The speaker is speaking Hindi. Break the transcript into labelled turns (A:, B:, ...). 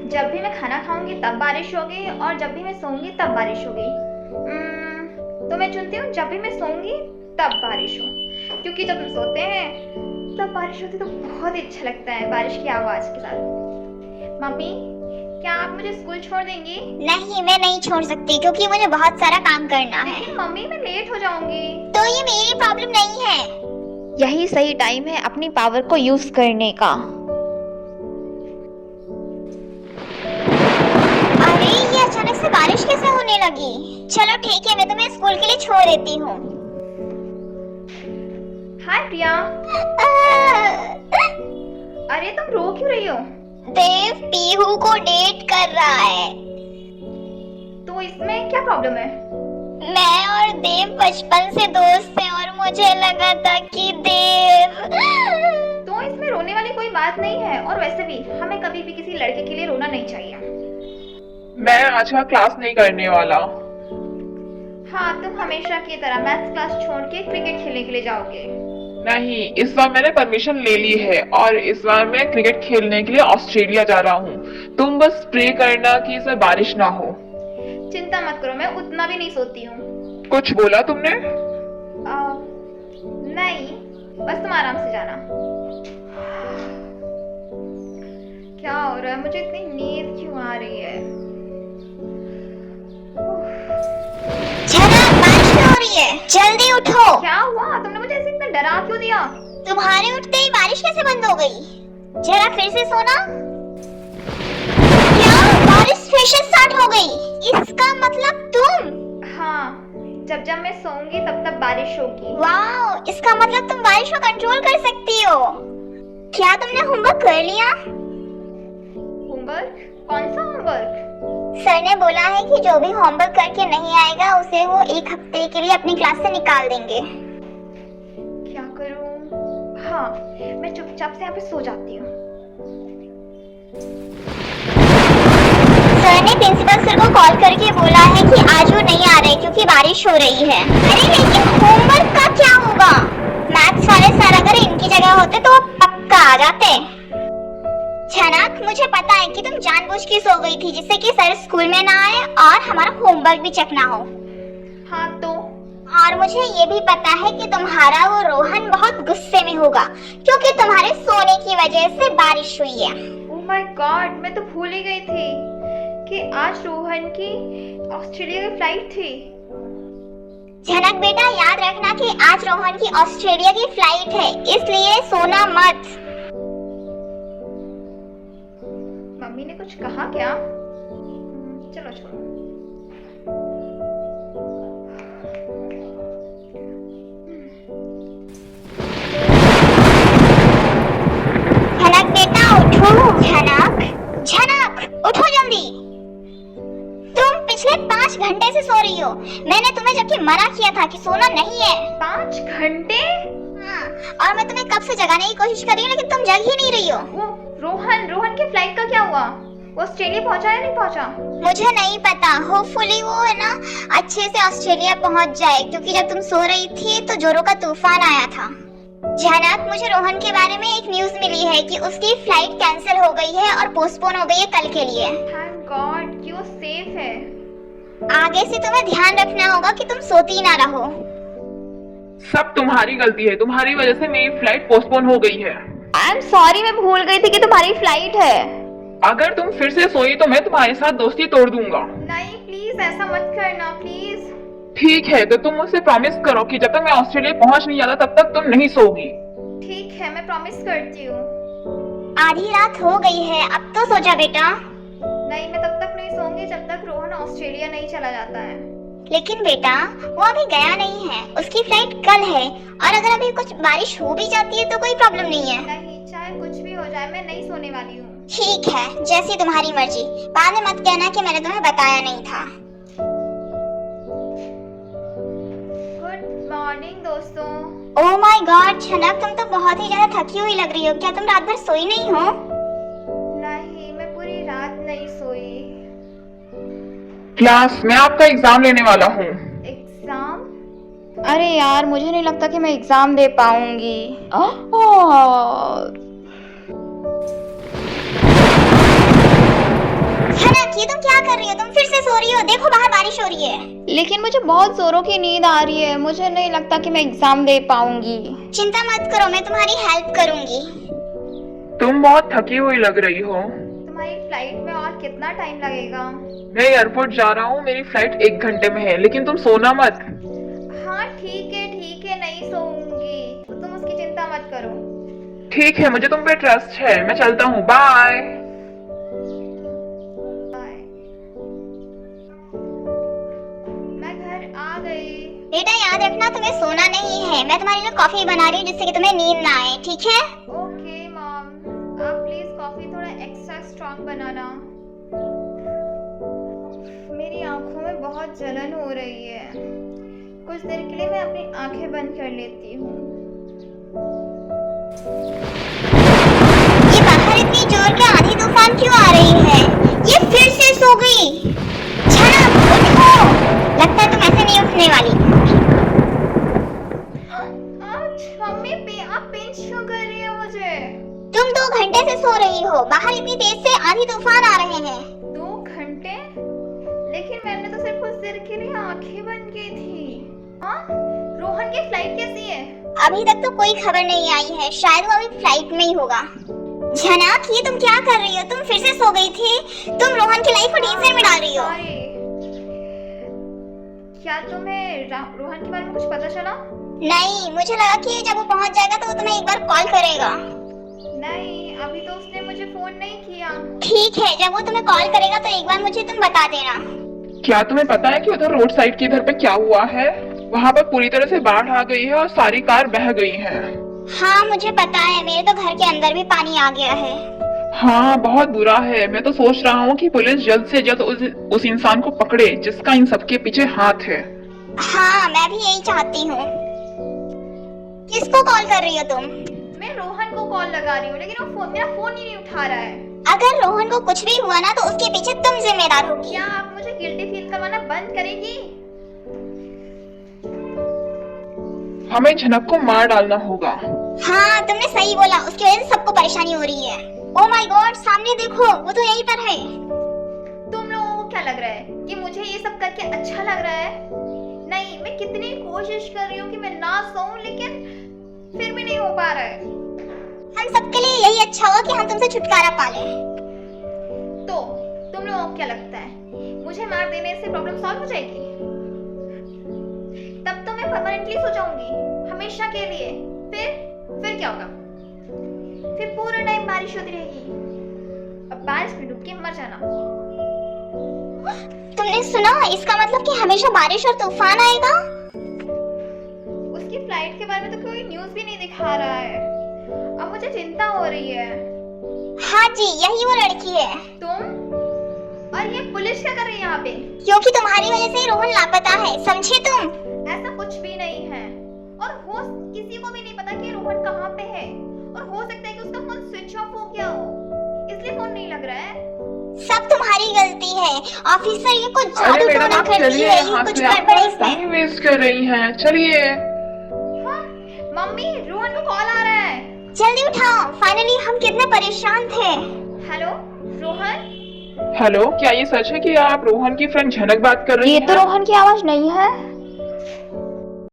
A: जब भी मैं खाना खाऊंगी तब बारिश होगी और जब भी मैं सोऊंगी तब बारिश होगी। तो मैं चुनती हूँ जब भी मैं सोऊंगी तब बारिश हो, क्योंकि जब हम सोते हैं तब बारिश होती तो बहुत ही अच्छा लगता है बारिश की आवाज़ के साथ। मम्मी, क्या आप मुझे स्कूल छोड़ देंगी?
B: नहीं, मैं नहीं छोड़ सकती क्योंकि मुझे बहुत सारा काम करना है।
A: लेकिन मम्मी, मैं लेट हो जाऊंगी।
B: तो ये मेरी प्रॉब्लम नहीं है।
A: यही सही टाइम है अपनी पावर को यूज करने का।
B: अरे, ये अचानक से बारिश कैसे होने लगी? चलो ठीक है, मैं तुम्हें स्कूल के लिए छोड़ देती हूँ।
A: हाय प्रिया। अरे तुम रो क्यों रही हो?
B: देव पीहू को डेट कर रहा है।
A: तो इसमें क्या प्रॉब्लम है?
B: मैं और देव बचपन से दोस्त हैं और मुझे लगा था कि देव।
A: तो इसमें रोने वाली कोई बात नहीं है, और वैसे भी हमें कभी भी किसी लड़के के लिए रोना नहीं चाहिए।
C: मैं आज का क्लास नहीं करने वाला।
A: हाँ, तुम हमेशा की तरह मैथ्स क्लास छोड़ के क्रिकेट खेलने के लिए जाओगे।
C: नहीं, इस बार मैंने परमिशन ले ली है और इस बार मैं क्रिकेट खेलने के लिए ऑस्ट्रेलिया जा रहा हूँ। तुम बस प्रे करना कि इस बार बारिश ना हो।
A: चिंता मत करो, मैं उतना भी नहीं सोती हूँ।
C: कुछ बोला तुमने?
A: नहीं, बस तुम आराम से जाना। क्या हो रहा है? मुझे इतनी नींद क्यों आ रही है?
B: बारिश क्यों हो रही है? जल्दी उठो।
A: क्या हुआ? तुमने मुझे ऐसे इतना डरा क्यों दिया?
B: तुम्हारे उठते ही बारिश कैसे बंद हो गई? जरा फिर से सोना। क्या बारिश फिर से स्टार्ट हो गई? इसका मतलब तुम।
A: हाँ, जब जब मैं सोऊंगी तब तब बारिश होगी।
B: वाओ, इसका मतलब तुम बारिश को कंट्रोल कर सकती हो। क्या तुमने होमवर्क कर लिया?
A: होमवर्क? कौन सा होमवर्क?
B: सर ने बोला है कि जो भी होमवर्क करके नहीं आएगा उसे वो 1 हफ्ते के लिए अपनी क्लास से निकाल देंगे।
A: क्या करूं? हाँ, मैं चुपचाप से यहाँ पे सो जाती हूँ।
B: सर ने प्रिंसिपल सर को कॉल करके बोला है कि आज वो नहीं आ रहे क्योंकि बारिश हो रही है। अरे लेकिन होमवर्क का क्या होगा? मैथ्स वाले सर अगर इनकी जगह होते तो वो पक्का आ जाते। झनक, मुझे पता है कि तुम जानबूझ के सो गई थी जिससे कि सर स्कूल में ना आए और हमारा होमवर्क भी चेक ना हो।
A: हाँ तो?
B: और मुझे ये भी पता है कि तुम्हारा वो रोहन बहुत गुस्से में होगा क्योंकि तुम्हारे सोने की वजह से बारिश हुई है।
A: ओह माय गॉड, मैं तो भूल ही गई थी कि आज रोहन की ऑस्ट्रेलिया की फ्लाइट थी।
B: झनक बेटा, याद रखना कि आज रोहन की ऑस्ट्रेलिया की फ्लाइट है, इसलिए सोना मत।
A: मम्मी ने कुछ कहा क्या? चलो छोड़ो।
B: झनक बेटा उठो। झनक, झनक उठो जल्दी। तुम पिछले 5 घंटे से सो रही हो। मैंने तुम्हें जबकि मना किया था कि सोना नहीं है।
A: 5 घंटे?
B: हाँ, और मैं तुम्हें कब से जगाने की कोशिश कर रही हूँ लेकिन तुम जग ही नहीं रही हो।
A: वो रोहन की फ्लाइट का क्या हुआ? वो ऑस्ट्रेलिया पहुंचा या नहीं पहुंचा?
B: मुझे नहीं पता, होपफुली वो है ना अच्छे से ऑस्ट्रेलिया पहुंच जाए क्योंकि जब तुम सो रही थी तो जोरों का तूफान आया था। झनक, मुझे रोहन के बारे में एक न्यूज़ मिली है कि उसकी फ्लाइट कैंसिल हो गई है और पोस्टपोन हो गई है कल के लिए।
A: थैंक गॉड कि वो सेफ है।
B: आगे से तुम्हें ध्यान रखना होगा कि तुम सोती ना रहो।
C: सब तुम्हारी गलती है, तुम्हारी वजह से मेरी फ्लाइट पोस्टपोन हो गई है।
A: आई एम सॉरी, मैं भूल गई थी कि तुम्हारी फ्लाइट है।
C: अगर तुम फिर से सोई तो मैं तुम्हारे साथ दोस्ती तोड़ दूंगा।
A: नहीं प्लीज, ऐसा मत करना प्लीज।
C: ठीक है, तो तुम मुझसे प्रॉमिस करो कि जब तक मैं ऑस्ट्रेलिया पहुंच नहीं जाता तब तक तुम नहीं सोगी।
A: ठीक है, मैं प्रॉमिस करती हूँ।
B: आधी रात हो गई है, अब तो सो जा बेटा।
A: नहीं, मैं तब तक नहीं सोऊंगी जब तक रोहन ऑस्ट्रेलिया नहीं चला जाता है।
B: लेकिन बेटा वो अभी गया नहीं है, उसकी फ्लाइट कल है और अगर अभी कुछ बारिश हो भी जाती है तो कोई प्रॉब्लम नहीं है।
A: नहीं, चाहे कुछ भी हो जाए मैं नहीं सोने वाली हूँ।
B: ठीक है, जैसी तुम्हारी मर्जी। बाद में मत कहना कि मैंने तुम्हें बताया नहीं था।
A: गुड मॉर्निंग दोस्तों।
B: ओह माय गॉड झनक, तुम तो बहुत ही ज्यादा थकी हुई लग रही हो। क्या तुम रात भर सोई नहीं हो?
A: नहीं, मैं पूरी रात नहीं सोई।
C: क्लास, मैं आपका एग्जाम लेने वाला हूँ।
A: एग्जाम? अरे यार, मुझे नहीं लगता कि मैं एग्जाम दे पाऊंगी।
B: हो रही है।
A: लेकिन मुझे बहुत जोरों की नींद आ रही है, मुझे नहीं लगता कि मैं एग्जाम दे पाऊंगी।
B: चिंता मत करो, मैं तुम्हारी हेल्प करूंगी।
C: तुम बहुत थकी हुई लग रही हो।
A: तुम्हारी फ्लाइट में और कितना टाइम लगेगा?
C: मैं एयरपोर्ट जा रहा हूँ, मेरी फ्लाइट 1 घंटे में है, लेकिन तुम सोना मत।
A: हाँ ठीक है, नहीं सोऊंगी, तुम उसकी चिंता मत करो।
C: ठीक है, मुझे तुम पे ट्रस्ट है, मैं चलता हूँ, बाय।
A: बाय। मैं घर आ गई।
B: बेटा याद रखना, तुम्हें सोना नहीं है। मैं तुम्हारे लिए कॉफी बना रही हूँ जिससे कि तुम्हें नींद ना आए, ठीक है?
A: ओके मॉम, आप प्लीज कॉफी थोड़ा एक्स्ट्रा स्ट्रॉन्ग बनाना। मेरी आंखों में बहुत जलन हो रही है, कुछ देर के लिए मैं अपनी आंखें बंद कर लेती हूँ।
B: ये बाहर इतनी जोर की आंधी तूफान क्यों आ रही है? ये फिर से सो गई। छना, उठो। लगता है तुम ऐसे नहीं उठने वाली।
A: मम्मी आप पिंच क्यों कर रही है मुझे?
B: तुम 2 घंटे से सो रही हो, बाहर इतनी तेज से आंधी तूफान आ रहे हैं।
A: 2 घंटे? लेकिन मैंने तो सिर्फ कुछ देर के लिए आंखें बंद की थी। हाँ, रोहन की फ्लाइट कैसी है?
B: अभी तक तो कोई खबर नहीं आई है, शायद वो अभी फ्लाइट में ही होगा। झनक, ये तुम क्या कर रही हो? तुम फिर से सो गई थी। तुम रोहन की लाइफ को डेंजर में डाल रही हो।
A: Sorry। क्या तुम्हें रोहन के बारे में कुछ पता चला?
B: नहीं, मुझे लगा कि जब वो पहुंच जाएगा तो वो तुम्हें एक बार कॉल करेगा।
A: नहीं, अभी तो उसने मुझे फोन नहीं किया।
B: ठीक है, जब वो तुम्हें कॉल करेगा तो एक बार मुझे तुम बता देना।
C: क्या तुम्हें पता है कि उधर रोड साइड के इधर पे क्या हुआ है? वहाँ पर पूरी तरह से बाढ़ आ गई है और सारी कार बह गई हैं।
B: हाँ मुझे पता है, मेरे तो घर के अंदर भी पानी आ गया है।
C: हाँ, बहुत बुरा है। मैं तो सोच रहा हूँ कि पुलिस जल्द से जल्द उस इंसान को पकड़े जिसका इन सबके पीछे हाथ है।
B: हाँ, मैं भी यही चाहती हूँ। किसको कॉल कर रही हो तुम?
A: मैं रोहन को कॉल लगा रही हूँ, लेकिन वो मेरा फोन ही नहीं उठा रहा है।
B: अगर रोहन को कुछ भी हुआ ना तो उसके पीछे तुम जिम्मेदार होगी।
A: क्या आप मुझे गिल्टी फील करवाना बंद करेगी?
C: हमें झनक को मार डालना होगा।
B: हाँ तुमने सही बोला, उसकी वजह से सबको परेशानी हो रही है। ओह माय गॉड, सामने देखो, वो तो यहीं पर है।
A: तुम लोगों को क्या लग रहा है कि मुझे ये सब करके अच्छा लग रहा है? नहीं, मैं कितनी कोशिश कर रही हूँ कि मैं ना सोऊं, लेकिन फिर भी नहीं हो पा रहा है।
B: हम सबके लिए यही अच्छा होगा कि हम तुमसे छुटकारा पा लें।
A: तो तुम लोगों को क्या लगता है, मुझे मार देने से प्रॉब्लम सॉल्व हो जाएगी? तब तो मैं परमानेंटली सो जाऊंगी, हमेशा के लिए। फिर क्या होगा? फिर पूरा टाइम बारिश होती रहेगी। अब बारिश में डूब के मर जाना।
B: तुमने सुना, इसका मतलब कि हमेशा बारिश और तूफान आएगा।
A: उसकी फ्लाइट के बारे में तो कोई न्यूज़ भी नहीं दिखा रहा है। अब मुझे चिंता हो रही है।
B: हाँ जी, यही वो लड़की है।
A: तुम और ये पुलिस क्या कर रही है यहाँ पे?
B: क्योंकि तुम्हारी वजह से रोहन लापता है, समझे तुम?
A: ऐसा कुछ भी नहीं है, और हो किसी को भी नहीं पता कि रोहन कहाँ पे है। और हो सकता है कि उसका फोन स्विच ऑफ हो गया हो, इसलिए फोन नहीं लग रहा है।
B: सब तुम्हारी गलती है। ऑफिसर ये कुछ
C: अरे
B: जादू
C: मैडम,
B: टोना
C: आप
B: करती
C: चलिए
B: है,
C: यहाँ
B: कुछ
C: से, आप
B: गड़बड़ है इसमें।
C: टाइम वेस्ट कर रही हैं। चलिए।
A: हाँ, मम्मी, रोहन को कॉल आ रहा है।
B: जल्दी उठाओ, फाइनली हम कितने परेशान थे।
A: हेलो रोहन?
C: हेलो, क्या ये सच है कि आप रोहन की फ्रेंड झनक बात कर रही हैं?
A: रोहन की आवाज नहीं है।